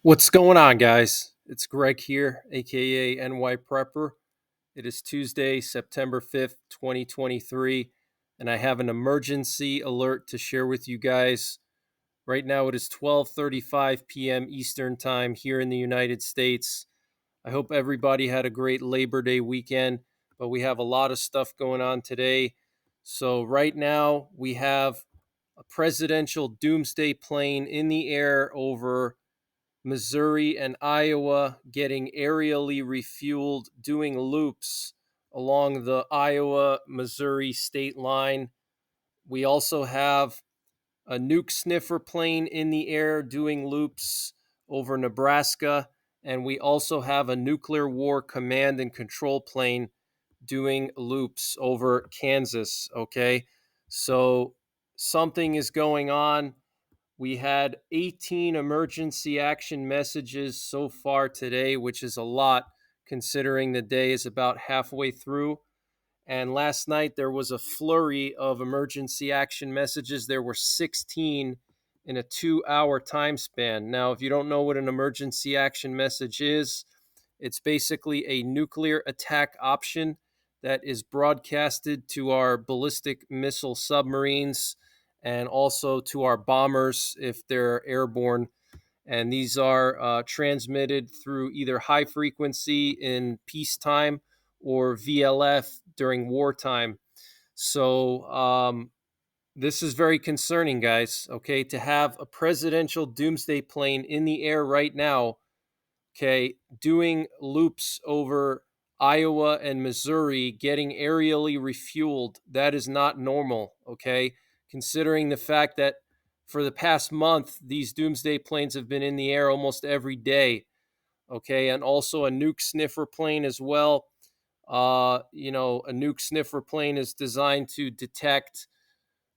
What's going on, guys? It's Greg here, aka NYPrepper. It is Tuesday, September 5th, 2023, and I have an emergency alert to share with you guys. Right now it is 12:35 p.m. Eastern Time here in the United States. I hope everybody had a great Labor Day weekend, but we have a lot of stuff going on today. So right now we have a presidential doomsday plane in the air over Missouri and Iowa getting aerially refueled, doing loops along the Iowa Missouri state line. We also have a nuke sniffer plane in the air doing loops over Nebraska. And we also have a nuclear war command and control plane doing loops over Kansas. Okay. So something is going on. We had 18 emergency action messages so far today, which is a lot considering the day is about halfway through. And last night there was a flurry of emergency action messages. There were 16 in a 2 hour time span. Now, if you don't know what an emergency action message is, it's basically a nuclear attack option that is broadcasted to our ballistic missile submarines and also to our bombers if they're airborne. And these are transmitted through either high frequency in peacetime or VLF during wartime. So this is very concerning, guys. Okay, to have a presidential doomsday plane in the air right now, okay, doing loops over Iowa and Missouri, getting aerially refueled, that is not normal, okay? Considering the fact that for the past month, these doomsday planes have been in the air almost every day, okay? And also a nuke sniffer plane as well. A nuke sniffer plane is designed to detect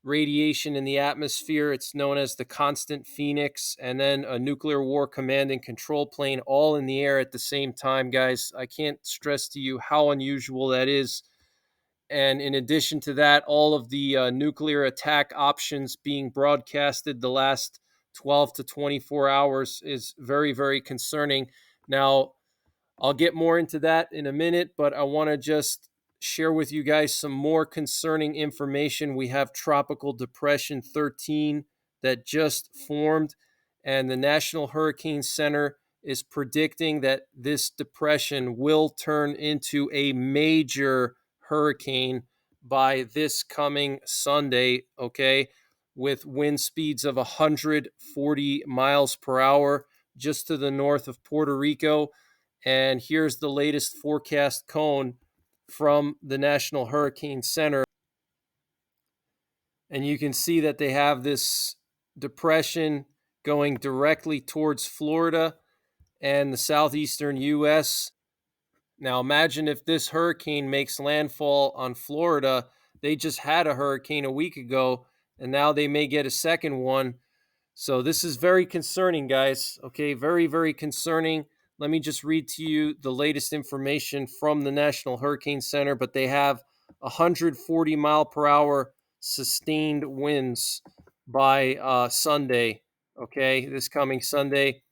radiation in the atmosphere. It's known as the Constant Phoenix, and then a nuclear war command and control plane all in the air at the same time, guys. I can't stress to you how unusual that is. And in addition to that, all of the nuclear attack options being broadcasted the last 12 to 24 hours is very, very concerning. Now, I'll get more into that in a minute, but I want to just share with you guys some more concerning information. We have Tropical Depression 13 that just formed, and the National Hurricane Center is predicting that this depression will turn into a major hurricane by this coming Sunday, okay, with wind speeds of 140 miles per hour just to the north of Puerto Rico. And here's the latest forecast cone from the National Hurricane Center. And you can see that they have this depression going directly towards Florida and the southeastern U.S. Now, imagine if this hurricane makes landfall on Florida. They just had a hurricane a week ago, and now they may get a second one. So this is very concerning, guys. Okay, very, very concerning. Let me just read to you the latest information from the National Hurricane Center, but they have 140 mile per hour sustained winds by Sunday. Okay, this coming Sunday.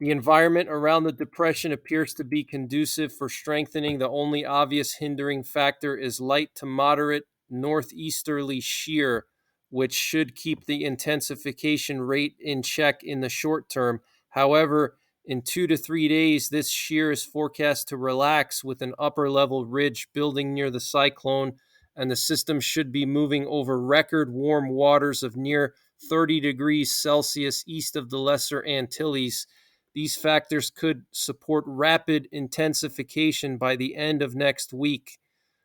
The environment around the depression appears to be conducive for strengthening. The only obvious hindering factor is light to moderate northeasterly shear, which should keep the intensification rate in check in the short term. However, in 2 to 3 days, this shear is forecast to relax with an upper level ridge building near the cyclone, and the system should be moving over record warm waters of near 30 degrees Celsius east of the Lesser Antilles. These factors could support rapid intensification by the end of next week.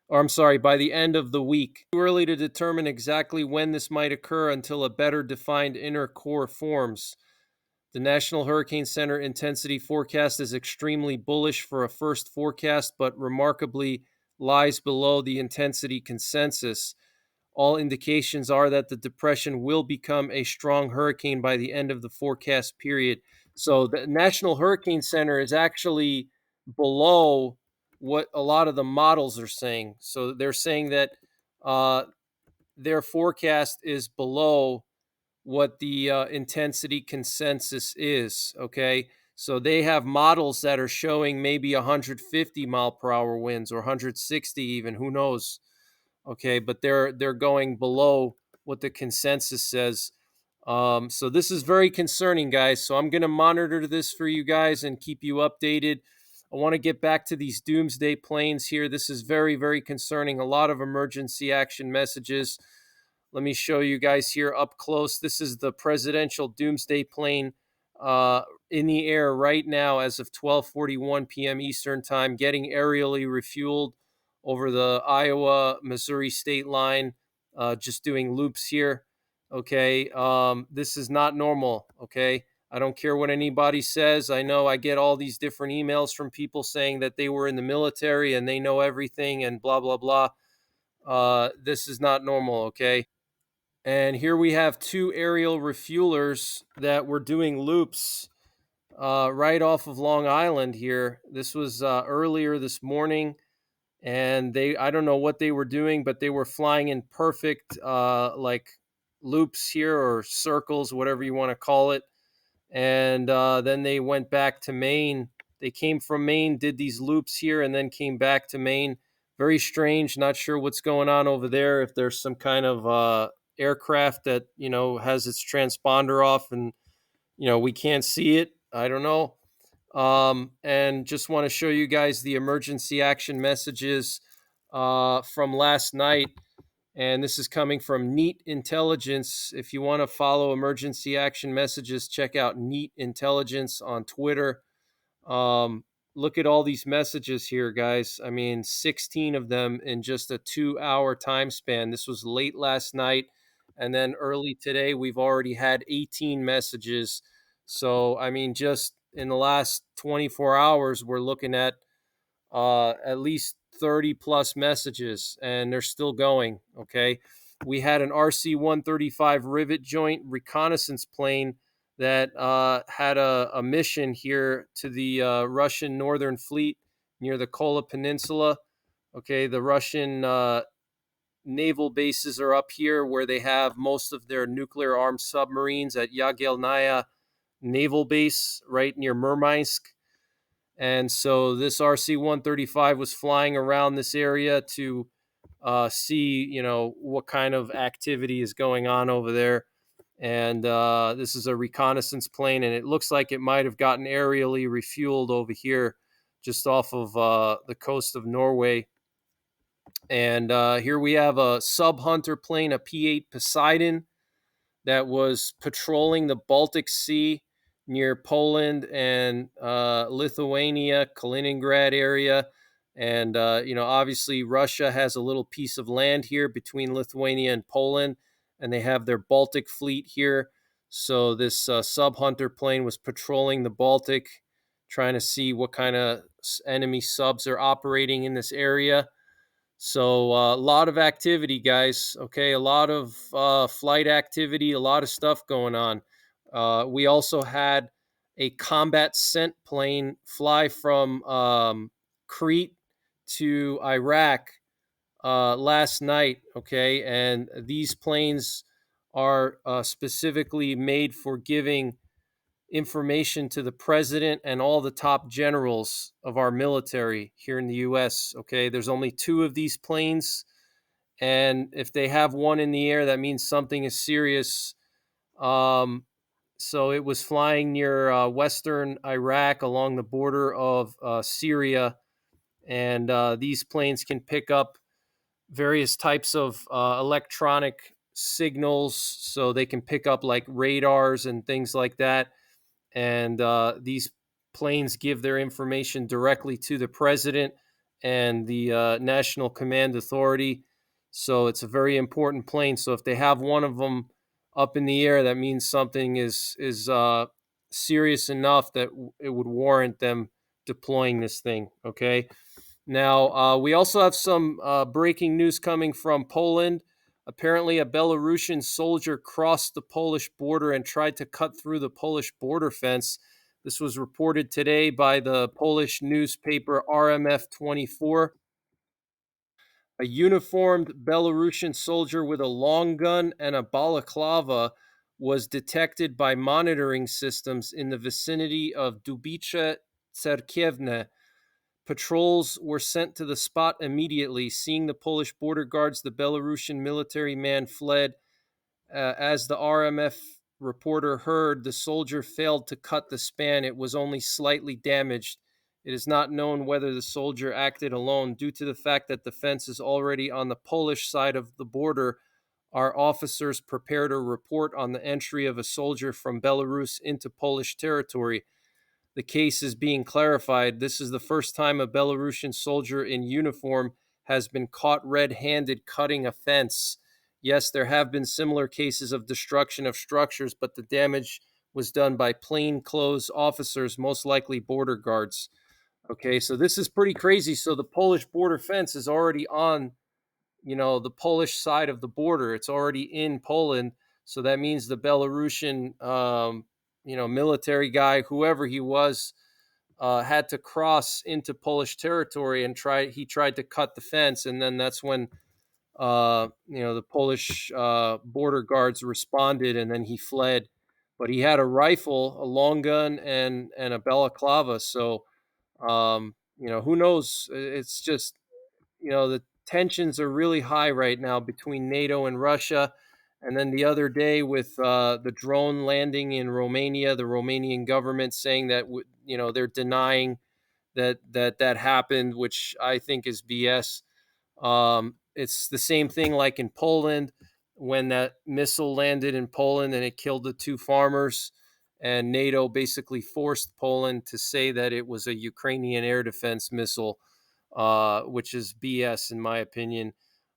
Or I'm sorry, by the end of the week. Too early to determine exactly when this might occur until a better defined inner core forms. The National Hurricane Center intensity forecast is extremely bullish for a first forecast, but remarkably lies below the intensity consensus. All indications are that the depression will become a strong hurricane by the end of the forecast period. So the National Hurricane Center is actually below what a lot of the models are saying. So they're saying that uh, their forecast is below what the intensity consensus is. Okay. So they have models that are showing maybe 150-mile-per-hour winds or 160 even, who knows. Okay, but they're going below what the consensus says. So this is very concerning, guys. So I'm going to monitor this for you guys and keep you updated. I want to get back to these doomsday planes here. This is very, very concerning. A lot of emergency action messages. Let me show you guys here up close. This is the presidential doomsday plane uh, in the air right now as of 12:41 p.m. Eastern time, getting aerially refueled over the Iowa-Missouri state line, just doing loops here. Okay, this is not normal. Okay, I don't care what anybody says. I know I get all these different emails from people saying that they were in the military and they know everything and blah blah blah. This is not normal. Okay, and here we have two aerial refuelers that were doing loops right off of Long Island here. This was earlier this morning, and I don't know what they were doing, but they were flying in perfect like loops here or circles, whatever you want to call it. And then they went back to Maine. They came from Maine, did these loops here, and then came back to Maine. Very strange. Not sure what's going on over there. If there's some kind of aircraft that has its transponder off, and we can't see it. I don't know. And just want to show you guys the emergency action messages from last night. And this is coming from Neat Intelligence. If you want to follow emergency action messages, check out Neat Intelligence on Twitter. Um, Look at all these messages here, guys. I mean, 16 of them in just a 2-hour time span. This was late last night. And then early today, we've already had 18 messages. So, I mean, just in the last 24 hours, we're looking at least 30 plus messages, and they're still going. Okay. We had an RC 135 rivet joint reconnaissance plane that had a mission here to the Russian Northern Fleet near the Kola Peninsula. Okay. The Russian naval bases are up here where they have most of their nuclear armed submarines at Yagelnaya Naval Base right near Murmansk. And so this RC 135 was flying around this area to see, what kind of activity is going on over there. And this is a reconnaissance plane, and it looks like it might have gotten aerially refueled over here just off of the coast of Norway. And here we have a sub hunter plane, a P-8 Poseidon, that was patrolling the Baltic Sea near Poland and Lithuania, Kaliningrad area. And, obviously Russia has a little piece of land here between Lithuania and Poland, and they have their Baltic fleet here. So this sub hunter plane was patrolling the Baltic, trying to see what kind of enemy subs are operating in this area. So a lot of activity, guys. Okay, a lot of flight activity, a lot of stuff going on. We also had a combat scent plane fly from Crete to Iraq last night. Okay, and these planes are specifically made for giving information to the president and all the top generals of our military here in the US. Okay, there's only two of these planes, and if they have one in the air, that means something is serious. So it was flying near western Iraq along the border of Syria, and these planes can pick up various types of electronic signals, so they can pick up like radars and things like that. And these planes give their information directly to the president and the National Command Authority. So it's a very important plane. So if they have one of them up in the air, that means something is serious enough that it would warrant them deploying this thing. Okay. Now, we also have some breaking news coming from Poland. Apparently, a Belarusian soldier crossed the Polish border and tried to cut through the Polish border fence. This was reported today by the Polish newspaper RMF 24. A uniformed Belarusian soldier with a long gun and a balaclava was detected by monitoring systems in the vicinity of Dubice Cerkiewne. Patrols were sent to the spot immediately. Seeing the Polish border guards, the Belarusian military man fled. As the RMF reporter heard, the soldier failed to cut the span. It was only slightly damaged. It is not known whether the soldier acted alone. Due to the fact that the fence is already on the Polish side of the border, our officers prepared a report on the entry of a soldier from Belarus into Polish territory. The case is being clarified. This is the first time a Belarusian soldier in uniform has been caught red handed cutting a fence. Yes, there have been similar cases of destruction of structures, but the damage was done by plainclothes officers, most likely border guards. Okay, so this is pretty crazy. So the Polish border fence is already on, the Polish side of the border. It's already in Poland. So that means the Belarusian, military guy, whoever he was, had to cross into Polish territory and he tried to cut the fence, and then that's when the Polish border guards responded, and then he fled. But he had a rifle, a long gun, and a balaclava. So who knows? It's just the tensions are really high right now between NATO and Russia. And then the other day with the drone landing in Romania, the Romanian government saying that they're denying that happened, which I think is BS. It's the same thing like in Poland when that missile landed in Poland and it killed the two farmers, and NATO basically forced Poland to say that it was a Ukrainian air defense missile, which is BS in my opinion.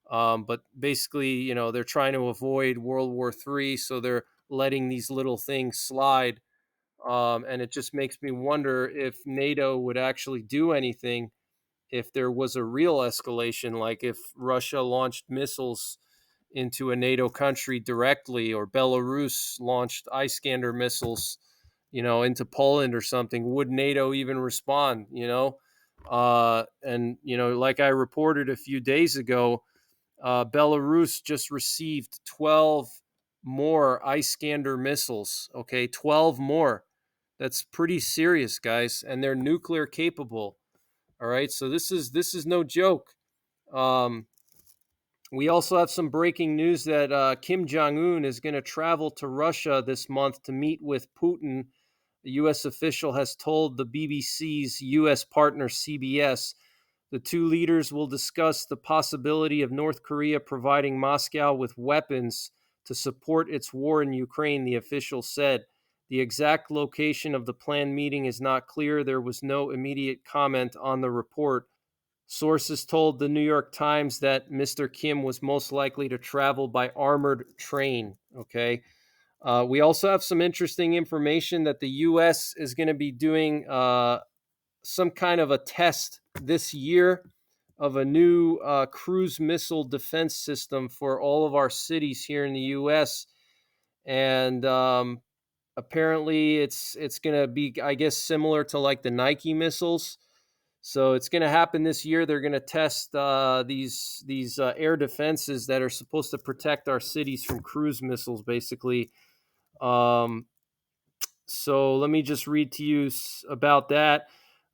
But basically, they're trying to avoid World War III, so they're letting these little things slide. And it just makes me wonder if NATO would actually do anything if there was a real escalation, like if Russia launched missiles into a NATO country directly, or Belarus launched Iskander missiles, into Poland or something. Would NATO even respond? And like I reported a few days ago, Belarus just received 12 more Iskander missiles. Okay, 12 more. That's pretty serious, guys, and they're nuclear capable. All right, so this is no joke. Um, we also have some breaking news that Kim Jong Un is going to travel to Russia this month to meet with Putin. A U.S. official has told the BBC's U.S. partner CBS. The two leaders will discuss the possibility of North Korea providing Moscow with weapons to support its war in Ukraine, the official said. The exact location of the planned meeting is not clear. There was no immediate comment on the report. Sources told the New York Times that Mr. Kim was most likely to travel by armored train. Okay. We also have some interesting information that the U.S. is going to be doing some kind of a test this year of a new cruise missile defense system for all of our cities here in the U.S. And apparently, it's going to be, I guess, similar to like the Nike missiles. So it's going to happen this year. They're going to test these air defenses that are supposed to protect our cities from cruise missiles, basically. Um, so let me just read to you about that.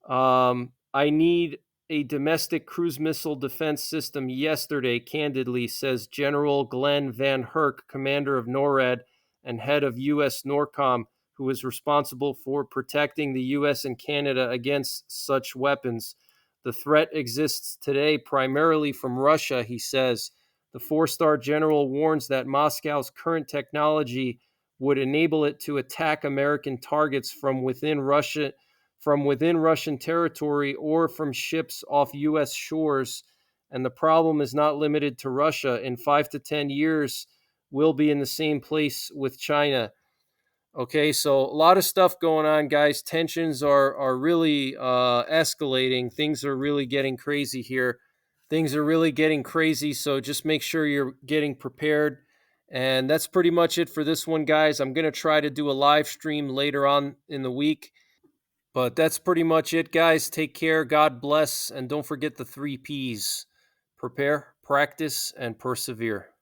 I need a domestic cruise missile defense system yesterday, candidly, says General Glenn Van Herk, commander of NORAD and head of U.S. NORCOM, who is responsible for protecting the U.S. and Canada against such weapons. The threat exists today primarily from Russia, he says. The four-star general warns that Moscow's current technology would enable it to attack American targets from within Russian territory or from ships off U.S. shores. And the problem is not limited to Russia. In 5 to 10 years, we'll be in the same place with China. Okay, so a lot of stuff going on, guys. Tensions are really escalating. Things are really getting crazy here. Things are really getting crazy, so just make sure you're getting prepared. And that's pretty much it for this one, guys. I'm going to try to do a live stream later on in the week. But that's pretty much it, guys. Take care. God bless. And don't forget the 3 Ps: prepare, practice, and persevere.